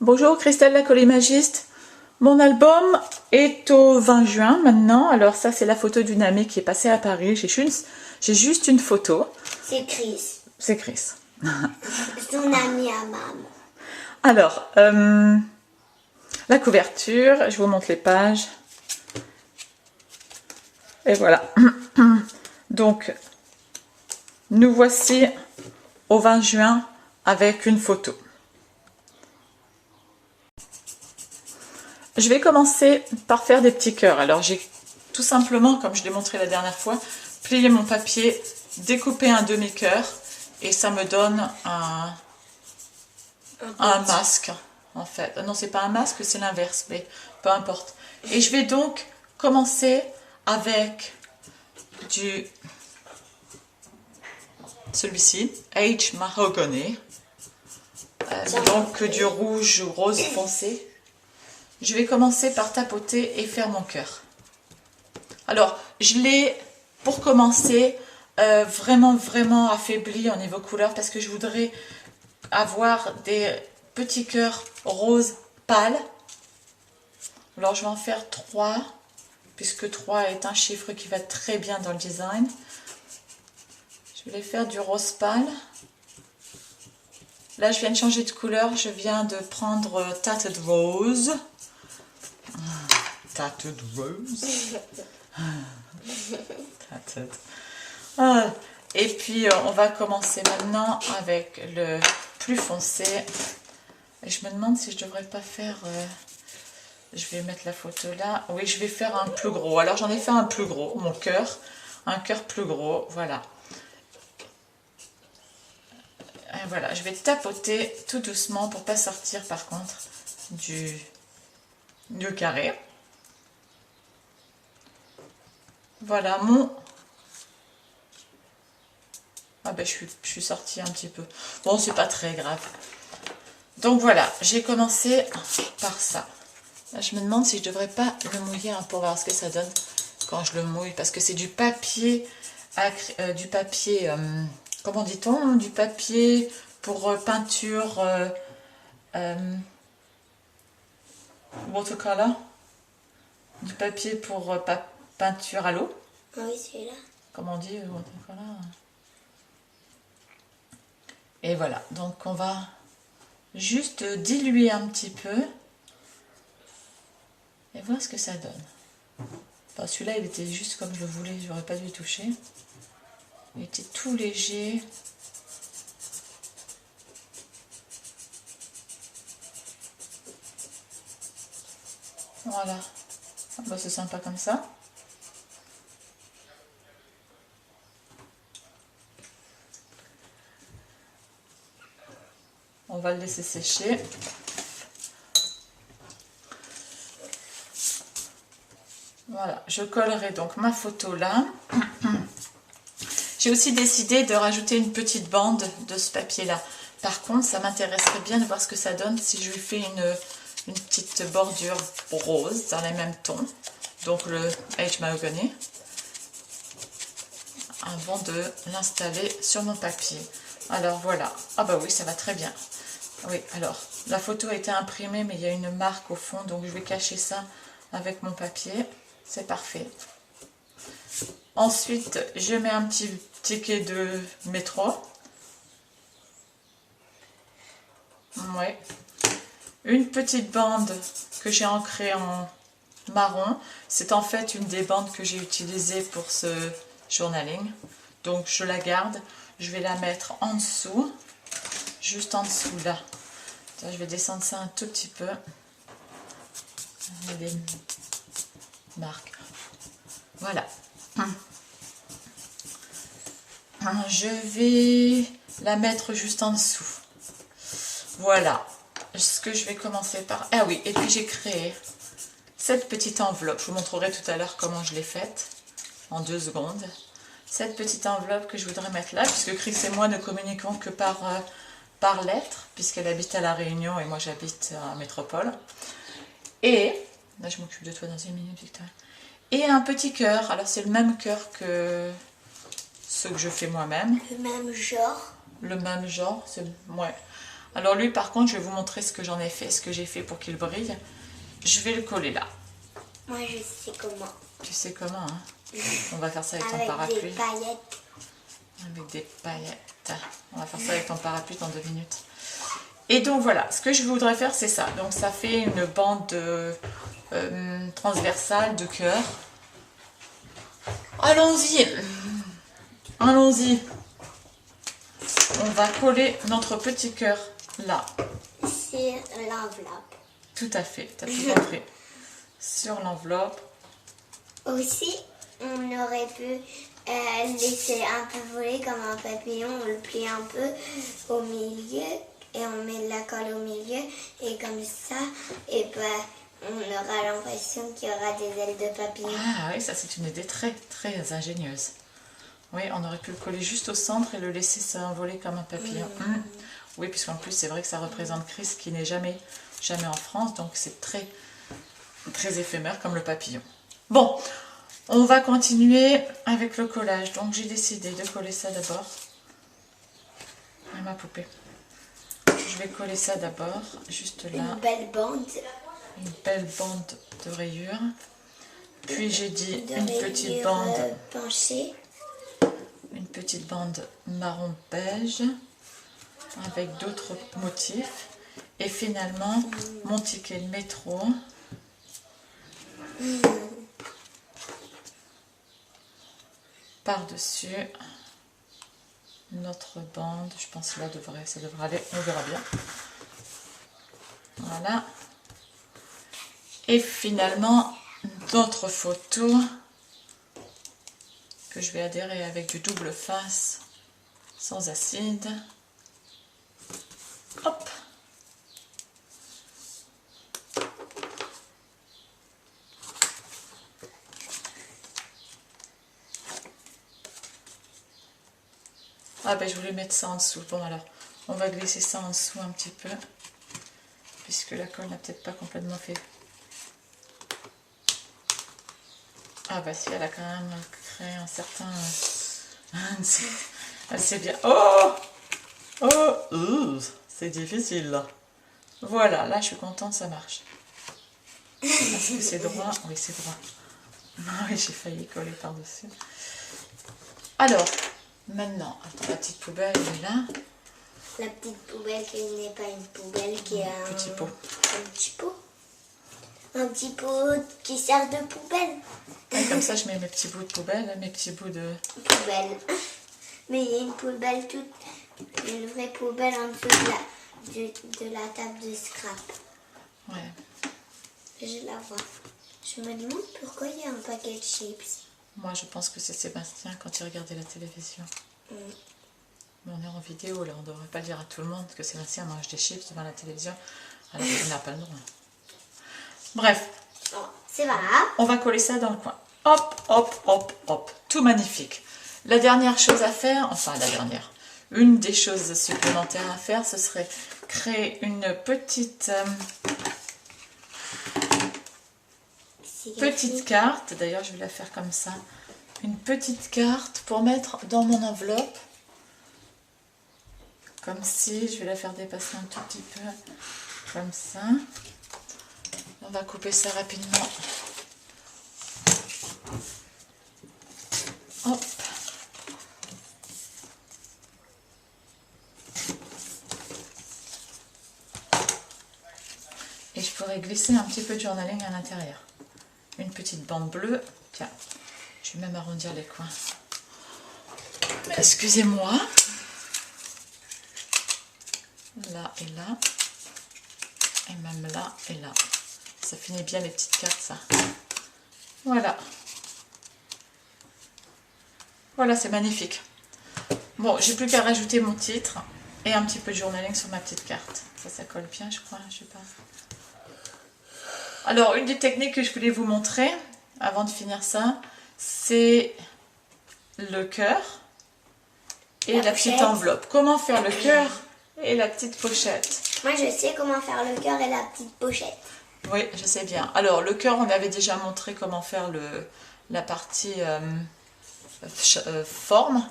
Bonjour, Christelle la collimagiste. Mon album est au 20 juin maintenant. Alors ça, c'est la photo d'une amie qui est passée à Paris. J'ai juste une photo. C'est Chris. C'est Chris. Son ami à maman. Alors, la couverture, je vous montre les pages. Et voilà. Donc, nous voici au 20 juin avec une photo. Je vais commencer par faire des petits cœurs. Alors j'ai tout simplement, comme je l'ai montré la dernière fois, plié mon papier, découpé un demi-cœur et ça me donne un masque en fait. Non, c'est pas un masque, c'est l'inverse, mais peu importe. Et je vais donc commencer avec celui-ci, Age Mahogany, donc du rouge rose foncé. Je vais commencer par tapoter et faire mon cœur. Alors, je l'ai, pour commencer, vraiment affaibli au niveau couleur parce que je voudrais avoir des petits cœurs roses pâles. Alors, je vais en faire 3, puisque 3 est un chiffre qui va très bien dans le design. Je vais les faire du rose pâle. Là, je viens de changer de couleur. Je viens de prendre Tatted Rose. Tatted Rose. Tatted. Ah. Et puis, on va commencer maintenant avec le plus foncé. Et je me demande si je devrais pas faire... je vais mettre la photo là. Oui, je vais faire un plus gros. Alors, j'en ai fait un plus gros, mon cœur. Un cœur plus gros, voilà. Et voilà, je vais tapoter tout doucement pour pas sortir par contre du carré. Voilà mon... Ah ben je suis sortie un petit peu. Bon, c'est pas très grave. Donc voilà, j'ai commencé par ça. Là, je me demande si je devrais pas le mouiller pour voir ce que ça donne quand je le mouille. Parce que c'est du papier... comment dit-on? Du papier pour peinture... watercolor. Du papier pour peinture à l'eau. Oui, celui-là. Comment on dit watercolor? Et voilà, donc on va juste diluer un petit peu et voir ce que ça donne. Enfin, celui-là, il était juste comme je le voulais, j'aurais pas dû y toucher. Il était tout léger. Voilà. Ah bah, c'est sympa comme ça. On va le laisser sécher. Voilà, je collerai donc ma photo là. J'ai aussi décidé de rajouter une petite bande de ce papier-là. Par contre, ça m'intéresserait bien de voir ce que ça donne si je lui fais une petite bordure rose dans les mêmes tons. Donc le Age Mahogany. Avant de l'installer sur mon papier. Alors voilà. Ah bah oui, ça va très bien. Oui, alors, la photo a été imprimée, mais il y a une marque au fond, donc je vais cacher ça avec mon papier. C'est parfait. Ensuite, je mets un petit ticket de métro. Ouais. Une petite bande que j'ai ancrée en marron. C'est en fait une des bandes que j'ai utilisées pour ce journaling. Donc, je la garde. Je vais la mettre en dessous. Juste en dessous, là. Je vais descendre ça un tout petit peu. Il y a des marques. Voilà. Je vais la mettre juste en dessous. Voilà. Ce que je vais commencer par... Ah oui, et puis j'ai créé cette petite enveloppe. Je vous montrerai tout à l'heure comment je l'ai faite. En 2 secondes. Cette petite enveloppe que je voudrais mettre là, puisque Chris et moi ne communiquons que par lettre, puisqu'elle habite à La Réunion et moi j'habite à Métropole. Et, là je m'occupe de toi dans 1 minute, Victor. Et un petit cœur, alors c'est le même cœur que ceux que je fais moi-même. Le même genre. Le même genre, c'est... Ouais. Alors lui, par contre, je vais vous montrer ce que j'en ai fait, ce que j'ai fait pour qu'il brille. Je vais le coller là. Moi, je sais comment. Tu sais comment, hein? On va faire ça avec ton Avec parapluie. des paillettes. Avec des paillettes. On va faire ça avec ton parapluie dans 2 minutes. Et donc voilà, ce que je voudrais faire, c'est ça. Donc ça fait une bande transversale de cœur. Allons-y. Allons-y. On va coller notre petit cœur là. C'est l'enveloppe. Tout à fait, tu as tout compris. Sur l'enveloppe. Aussi, on aurait pu laisser un peu voler comme un papillon. On le plie un peu au milieu et on met de la colle au milieu. Et comme ça, et ben, on aura l'impression qu'il y aura des ailes de papillon. Ah oui, ça c'est une idée très très ingénieuse. Oui, on aurait pu le coller juste au centre et le laisser s'envoler comme un papillon. Oui, puisqu'en plus c'est vrai que ça représente Chris qui n'est jamais en France, donc c'est très très éphémère comme le papillon. Bon, on va continuer avec le collage. Donc j'ai décidé de coller ça d'abord. Et ma poupée. Je vais coller ça d'abord, juste là. Une belle bande. Une belle bande de rayures. Puis j'ai dit De une petite rayures, bande. penchée. Une petite bande marron beige avec d'autres motifs. Et finalement, mon ticket de métro. Par-dessus notre bande. Je pense que là, ça devrait aller. On verra bien. Voilà. Et finalement, notre photo que je vais adhérer avec du double face sans acide. Hop. Ah ben je voulais mettre ça en dessous. Bon alors, on va glisser ça en dessous un petit peu. Puisque la colle n'a peut-être pas complètement fait. Ah bah si, elle a quand même créé un certain... Elle sait bien... Oh, oh, c'est difficile là. Voilà, là je suis contente, ça marche. Est-ce que c'est droit? Oui, c'est droit. Ah oui, j'ai failli coller par-dessus. Alors, maintenant, attends, la petite poubelle, elle est là. La petite poubelle qui n'est pas une poubelle, qui est un Petit pot. Un petit pot. Un petit pot qui sert de poubelle. Ouais, comme ça, je mets mes petits bouts de poubelle, mes petits bouts de... Poubelle. Mais il y a une poubelle toute... Une vraie poubelle en dessous de la table de scrap. Ouais. Je la vois. Je me demande pourquoi il y a un paquet de chips. Moi, je pense que c'est Sébastien quand il regardait la télévision. Mais on est en vidéo, là. On ne devrait pas le dire à tout le monde que Sébastien mange des chips devant la télévision. Alors qu'il n'a pas le droit. Bref. Oh, c'est pas grave. On va coller ça dans le coin. Hop, hop, hop, hop. Tout magnifique. La dernière chose à faire, enfin la dernière, une des choses supplémentaires à faire, ce serait créer une petite carte. D'ailleurs, je vais la faire comme ça. Une petite carte pour mettre dans mon enveloppe. Comme si, je vais la faire dépasser un tout petit peu. Comme ça. On va couper ça rapidement. Hop. Et je pourrais glisser un petit peu de journaling à l'intérieur. Une petite bande bleue. Tiens, je vais même arrondir les coins. Excusez-moi. Là et là. Et même là et là. Ça finit bien les petites cartes, ça. Voilà. Voilà, c'est magnifique. Bon, j'ai plus qu'à rajouter mon titre et un petit peu de journaling sur ma petite carte. Ça colle bien, je crois. Je sais pas. Alors, une des techniques que je voulais vous montrer, avant de finir ça, c'est le cœur et la petite enveloppe. Comment faire le cœur et la petite pochette? Moi, je sais comment faire le cœur et la petite pochette. Oui, je sais bien. Alors, le cœur, on avait déjà montré comment faire la partie forme.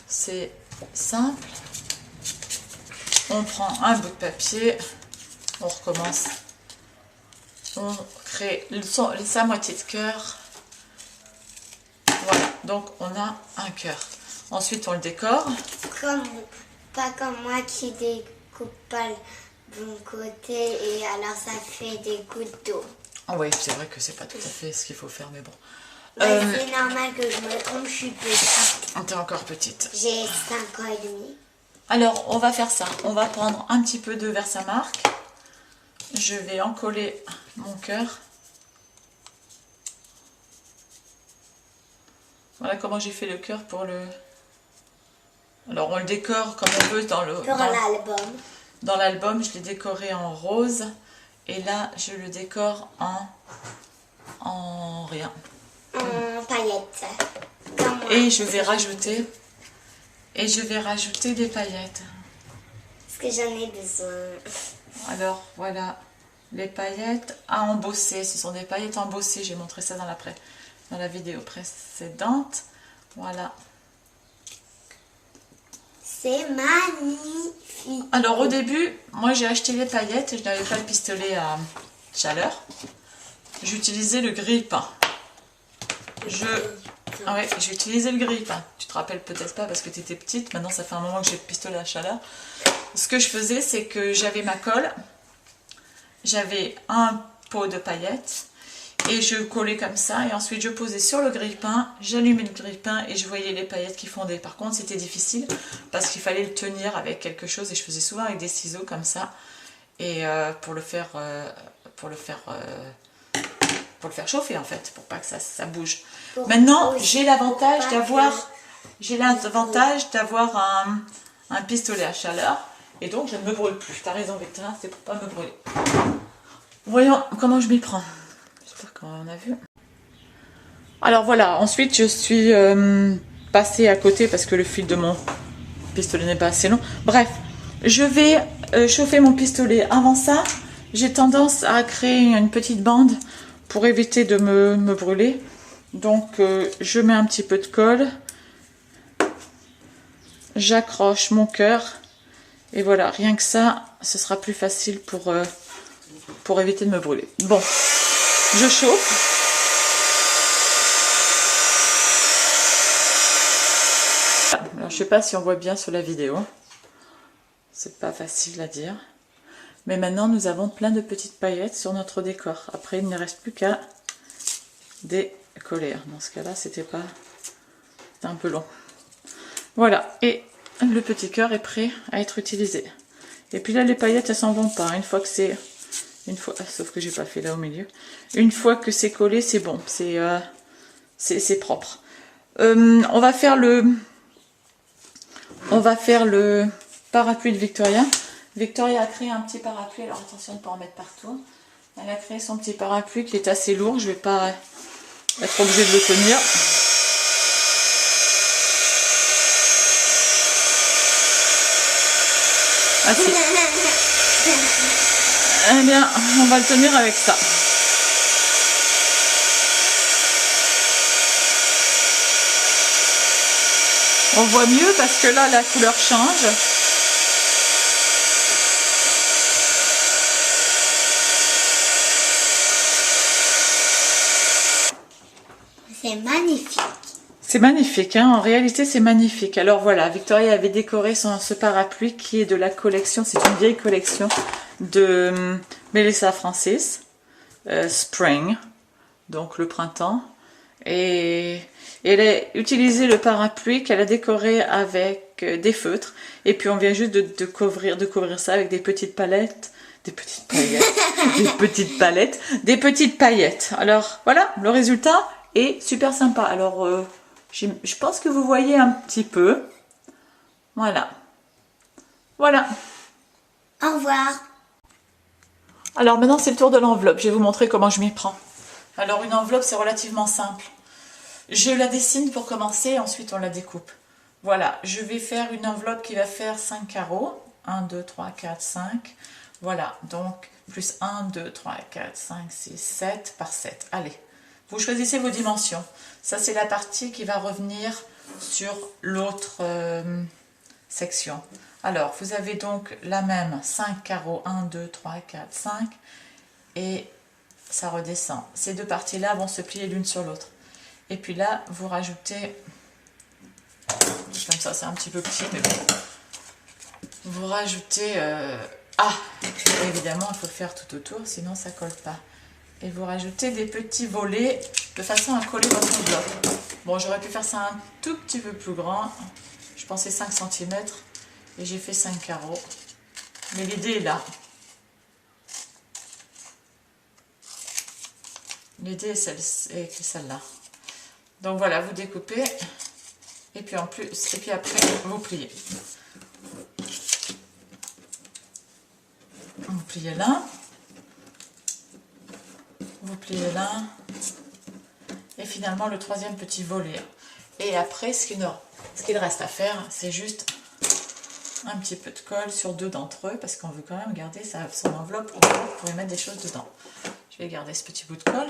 C'est simple. On prend un bout de papier, on recommence, on crée sa moitié de cœur. Voilà, donc on a un cœur. Ensuite on le décore. Pas comme moi qui découpe pas le bon côté et alors ça fait des gouttes d'eau. Ah oui, c'est vrai que c'est pas tout à fait ce qu'il faut faire, mais bon. C'est normal que je me trompe, je suis petite. T'es encore petite. J'ai 5 ans et demi. Alors, on va faire ça. On va prendre un petit peu de Versamark. Je vais en coller mon cœur. Voilà comment j'ai fait le cœur pour le... Alors, on le décore comme on veut dans l'album. Dans l'album, je l'ai décoré en rose. Et là, je le décore en rien. En paillettes. Et je vais rajouter des paillettes. Parce que j'en ai besoin. Alors voilà, les paillettes à embosser. Ce sont des paillettes embossées. J'ai montré ça dans la vidéo précédente. Voilà. C'est magnifique. Alors au début, moi j'ai acheté les paillettes. Je n'avais pas le pistolet à chaleur. J'utilisais le grille-pain. Ouais, j'ai utilisé le grille-pain. Tu te rappelles peut-être pas parce que tu étais petite. Maintenant, ça fait un moment que j'ai le pistolet à chaleur. Ce que je faisais, c'est que j'avais ma colle. J'avais un pot de paillettes. Et je collais comme ça. Et ensuite, je posais sur le grille-pain. J'allumais le grille-pain et je voyais les paillettes qui fondaient. Par contre, c'était difficile parce qu'il fallait le tenir avec quelque chose. Et je faisais souvent avec des ciseaux comme ça. Et pour le faire chauffer en fait, pour pas que ça bouge. Maintenant, j'ai l'avantage d'avoir un pistolet à chaleur et donc je ne me brûle plus. T'as raison Victorin, c'est pour pas me brûler. Voyons comment je m'y prends. J'espère qu'on a vu. Alors voilà, ensuite je suis passée à côté parce que le fil de mon pistolet n'est pas assez long. Bref, je vais chauffer mon pistolet. Avant ça, j'ai tendance à créer une petite bande pour éviter de me brûler. Donc je mets un petit peu de colle, j'accroche mon cœur et voilà, rien que ça, ce sera plus facile pour éviter de me brûler. Bon, je chauffe. Alors, je sais pas si on voit bien sur la vidéo, c'est pas facile à dire. Mais maintenant, nous avons plein de petites paillettes sur notre décor. Après, il ne reste plus qu'à décoller. Dans ce cas-là, c'était un peu long. Voilà, et le petit cœur est prêt à être utilisé. Et puis là, les paillettes, elles s'en vont pas. Une fois que c'est... sauf que j'ai pas fait là au milieu. Une fois que c'est collé, c'est bon. C'est propre. On va faire le parapluie de Victoria. Victoria a créé un petit parapluie, alors attention de ne pas en mettre partout. Elle a créé son petit parapluie qui est assez lourd, je ne vais pas être obligée de le tenir. Ah si. Eh bien, on va le tenir avec ça. On voit mieux parce que là, la couleur change. C'est magnifique. C'est magnifique, hein, en réalité c'est magnifique. Alors voilà, Victoria avait décoré ce parapluie qui est de la collection, c'est une vieille collection de Melissa Francis, Spring, donc le printemps. Et elle a utilisé le parapluie qu'elle a décoré avec des feutres. Et puis on vient juste de couvrir ça avec des petites palettes. Des petites paillettes. Des petites paillettes. Alors voilà, le résultat est super sympa. Alors je pense que vous voyez un petit peu. Voilà. Voilà. Au revoir. Alors maintenant c'est le tour de l'enveloppe. Je vais vous montrer comment je m'y prends. Alors une enveloppe c'est relativement simple. Je la dessine pour commencer, ensuite on la découpe. Voilà, je vais faire une enveloppe qui va faire 5 carreaux. 1, 2, 3, 4, 5. Voilà, donc plus 1, 2, 3, 4, 5, 6, 7 par 7. Allez, vous choisissez vos dimensions. Ça c'est la partie qui va revenir sur l'autre section. Alors, vous avez donc la même 5 carreaux, 1, 2, 3, 4, 5, et ça redescend. Ces deux parties-là vont se plier l'une sur l'autre. Et puis là, vous rajoutez, comme ça c'est un petit peu petit, mais bon, vous rajoutez, évidemment il faut faire tout autour, sinon ça colle pas. Et vous rajoutez des petits volets de façon à coller votre enveloppe. Bon, j'aurais pu faire ça un tout petit peu plus grand, je pensais 5 cm, et j'ai fait 5 carreaux. Mais l'idée est là. L'idée est celle-là. Donc voilà, vous découpez et puis après vous pliez. Vous pliez là, vous pliez là, et finalement le troisième petit volet. Et après, ce qu'il reste à faire, c'est juste un petit peu de colle sur deux d'entre eux, parce qu'on veut quand même garder son enveloppe pour y mettre des choses dedans. Je vais garder ce petit bout de colle.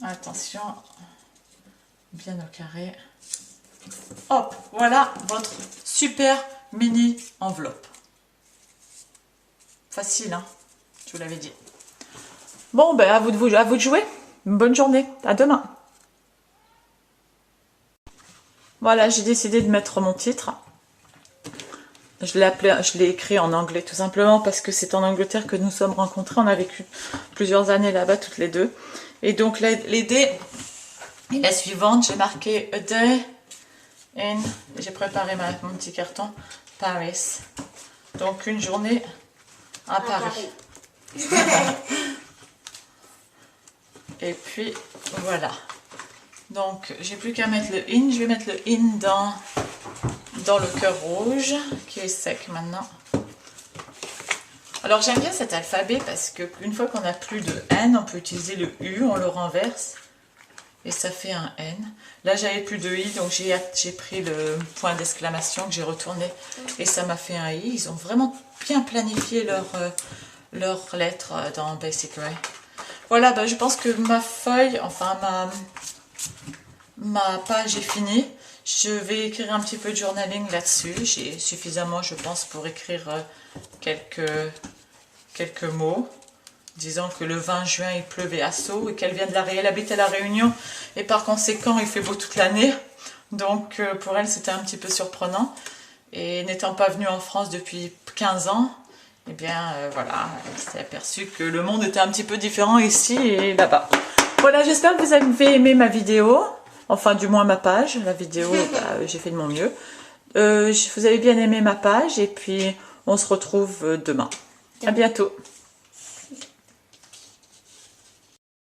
Attention, bien au carré. Hop, voilà votre super mini enveloppe. Facile, hein, je vous l'avais dit. Bon, ben à vous de jouer. Bonne journée, à demain. Voilà, j'ai décidé de mettre mon titre. Je l'ai écrit en anglais tout simplement parce que c'est en Angleterre que nous sommes rencontrés. On a vécu plusieurs années là-bas toutes les deux. Et donc l'idée est la suivante. J'ai marqué A Day in... J'ai préparé mon petit carton. Paris. Donc une journée à Paris. Et puis voilà. Donc j'ai plus qu'à mettre le in. Je vais mettre le in dans le cœur rouge qui est sec maintenant. Alors j'aime bien cet alphabet parce que une fois qu'on n'a plus de N, on peut utiliser le U, on le renverse et ça fait un N. Là j'avais plus de I, donc j'ai pris le point d'exclamation que j'ai retourné et ça m'a fait un I. Ils ont vraiment bien planifié leurs lettres dans Basic Ray. Voilà, ben, je pense que ma feuille, enfin ma page est finie. Je vais écrire un petit peu de journaling là-dessus. J'ai suffisamment, je pense, pour écrire quelques mots. Disons que le 20 juin, il pleuvait à Sceaux et qu'elle habite à La Réunion. Et par conséquent, il fait beau toute l'année. Donc, pour elle, c'était un petit peu surprenant. Et n'étant pas venue en France depuis 15 ans, eh bien, voilà, elle s'est aperçue que le monde était un petit peu différent ici et là-bas. Voilà, j'espère que vous avez aimé ma vidéo. Enfin, du moins ma page, la vidéo, j'ai fait de mon mieux. Vous avez bien aimé ma page et puis on se retrouve demain. À bientôt.